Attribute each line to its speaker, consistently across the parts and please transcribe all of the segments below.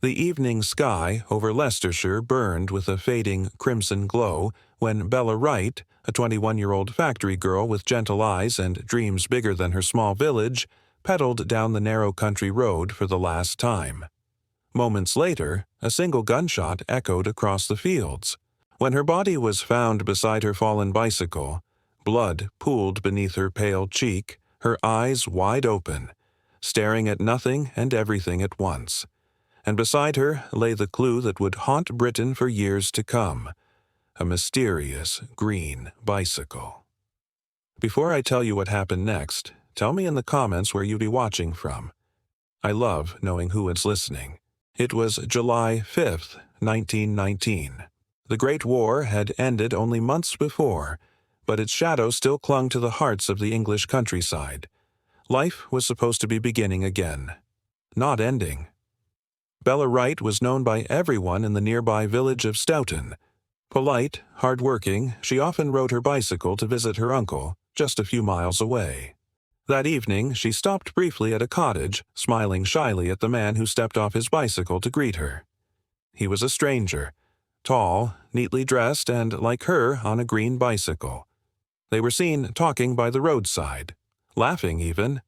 Speaker 1: The evening sky over Leicestershire burned with a fading crimson glow when Bella Wright, a 21-year-old factory girl with gentle eyes and dreams bigger than her small village, pedaled down the narrow country road for the last time. Moments later, a single gunshot echoed across the fields. When her body was found beside her fallen bicycle, blood pooled beneath her pale cheek, her eyes wide open, staring at nothing and everything at once. And beside her lay the clue that would haunt Britain for years to come: a mysterious green bicycle. Before I tell you what happened next, tell me in the comments where you'd be watching from. I love knowing who is listening. It was July 5th, 1919. The Great War had ended only months before, but its shadow still clung to the hearts of the English countryside. Life was supposed to be beginning again, not ending. Bella Wright was known by everyone in the nearby village of Stoughton. Polite, hard-working, she often rode her bicycle to visit her uncle, just a few miles away. That evening, she stopped briefly at a cottage, smiling shyly at the man who stepped off his bicycle to greet her. He was a stranger, tall, neatly dressed, and, like her, on a green bicycle. They were seen talking by the roadside, laughing even.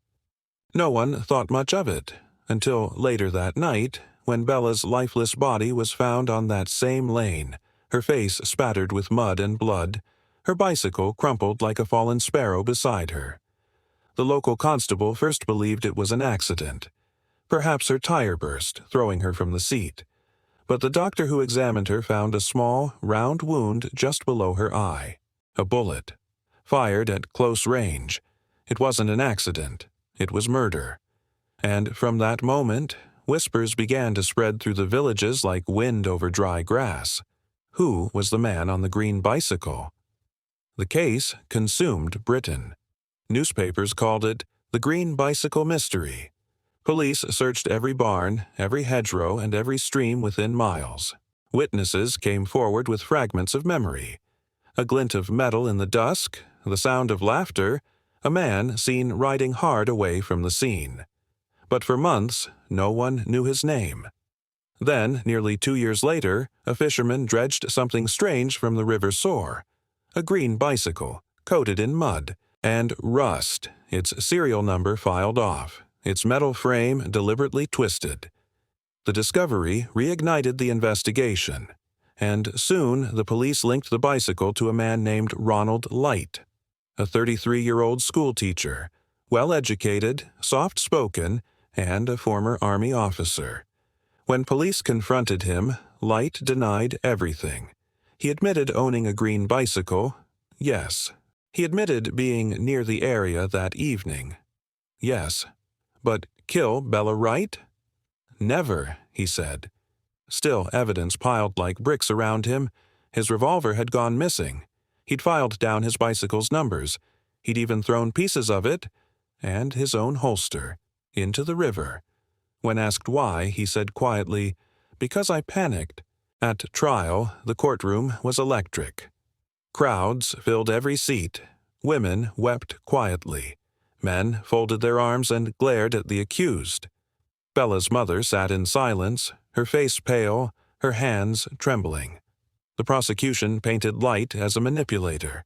Speaker 1: No one thought much of it, until later that night, when Bella's lifeless body was found on that same lane, her face spattered with mud and blood, her bicycle crumpled like a fallen sparrow beside her. The local constable first believed it was an accident. Perhaps her tire burst, throwing her from the seat. But the doctor who examined her found a small, round wound just below her eye. A bullet. Fired at close range. It wasn't an accident. It was murder. And from that moment, whispers began to spread through the villages like wind over dry grass. Who was the man on the green bicycle? The case consumed Britain. Newspapers called it the Green Bicycle Mystery. Police searched every barn, every hedgerow, and every stream within miles. Witnesses came forward with fragments of memory. A glint of metal in the dusk, the sound of laughter, a man seen riding hard away from the scene. But for months, no one knew his name. Then, nearly 2 years later, a fisherman dredged something strange from the River Soar. A green bicycle, coated in mud, and rust, its serial number filed off, its metal frame deliberately twisted. The discovery reignited the investigation, and soon the police linked the bicycle to a man named Ronald Light, a 33-year-old schoolteacher, well-educated, soft-spoken, and a former Army officer. When police confronted him, Light denied everything. He admitted owning a green bicycle, yes. He admitted being near the area that evening, yes. But kill Bella Wright? Never, he said. Still, evidence piled like bricks around him. His revolver had gone missing. He'd filed down his bicycle's numbers. He'd even thrown pieces of it, and his own holster, into the river. When asked why, he said quietly, "Because I panicked." At trial, the courtroom was electric. Crowds filled every seat. Women wept quietly. Men folded their arms and glared at the accused. Bella's mother sat in silence, her face pale, her hands trembling. The prosecution painted Light as a manipulator,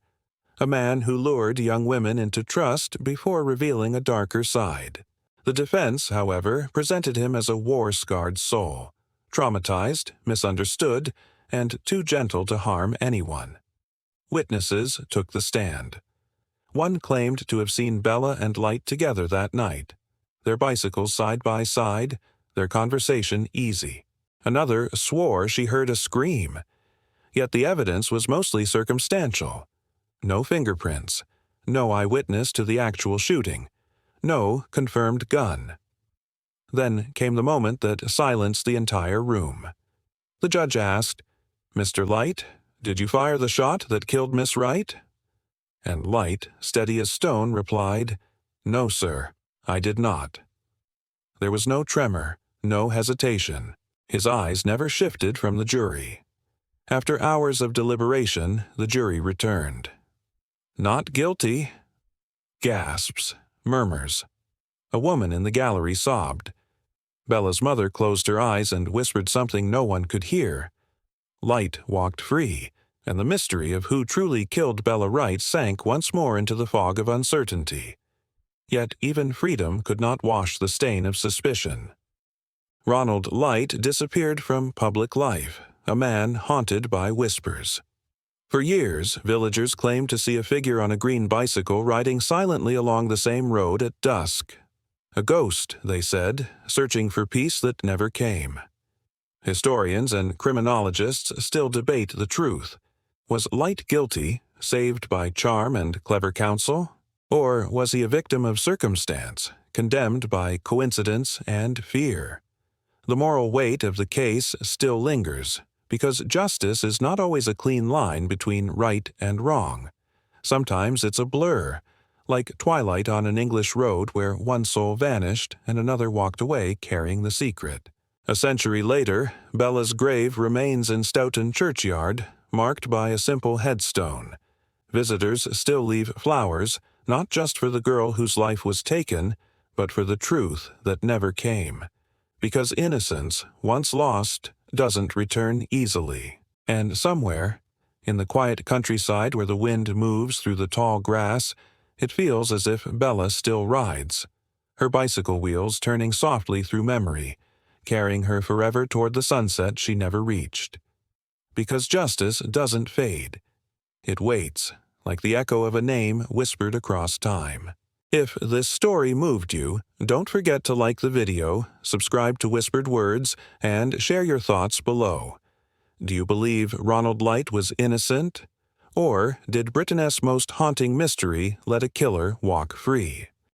Speaker 1: a man who lured young women into trust before revealing a darker side. The defense, however, presented him as a war-scarred soul, traumatized, misunderstood, and too gentle to harm anyone. Witnesses took the stand. One claimed to have seen Bella and Light together that night, their bicycles side by side, their conversation easy. Another swore she heard a scream. Yet the evidence was mostly circumstantial. No fingerprints, no eyewitness to the actual shooting, no confirmed gun. Then came the moment that silenced the entire room. The judge asked, "Mr. Light, did you fire the shot that killed Miss Wright?" And Light, steady as stone, replied, "No, sir, I did not." There was no tremor, no hesitation. His eyes never shifted from the jury. After hours of deliberation, the jury returned. "Not guilty." Gasps, murmurs. A woman in the gallery sobbed. Bella's mother closed her eyes and whispered something no one could hear. Light walked free, and the mystery of who truly killed Bella Wright sank once more into the fog of uncertainty. Yet even freedom could not wash the stain of suspicion. Ronald Light disappeared from public life, a man haunted by whispers. For years, villagers claimed to see a figure on a green bicycle riding silently along the same road at dusk. A ghost, they said, searching for peace that never came. Historians and criminologists still debate the truth. Was Light guilty, saved by charm and clever counsel? Or was he a victim of circumstance, condemned by coincidence and fear? The moral weight of the case still lingers, because justice is not always a clean line between right and wrong. Sometimes it's a blur, like twilight on an English road where one soul vanished and another walked away carrying the secret. A century later, Bella's grave remains in Stoughton churchyard, marked by a simple headstone. Visitors still leave flowers, not just for the girl whose life was taken, but for the truth that never came. Because innocence, once lost, doesn't return easily. And somewhere, in the quiet countryside where the wind moves through the tall grass, it feels as if Bella still rides, her bicycle wheels turning softly through memory, carrying her forever toward the sunset she never reached. Because justice doesn't fade. It waits, like the echo of a name whispered across time. If this story moved you, don't forget to like the video, subscribe to Whispered Words, and share your thoughts below. Do you believe Ronald Light was innocent? Or did Britain's most haunting mystery let a killer walk free?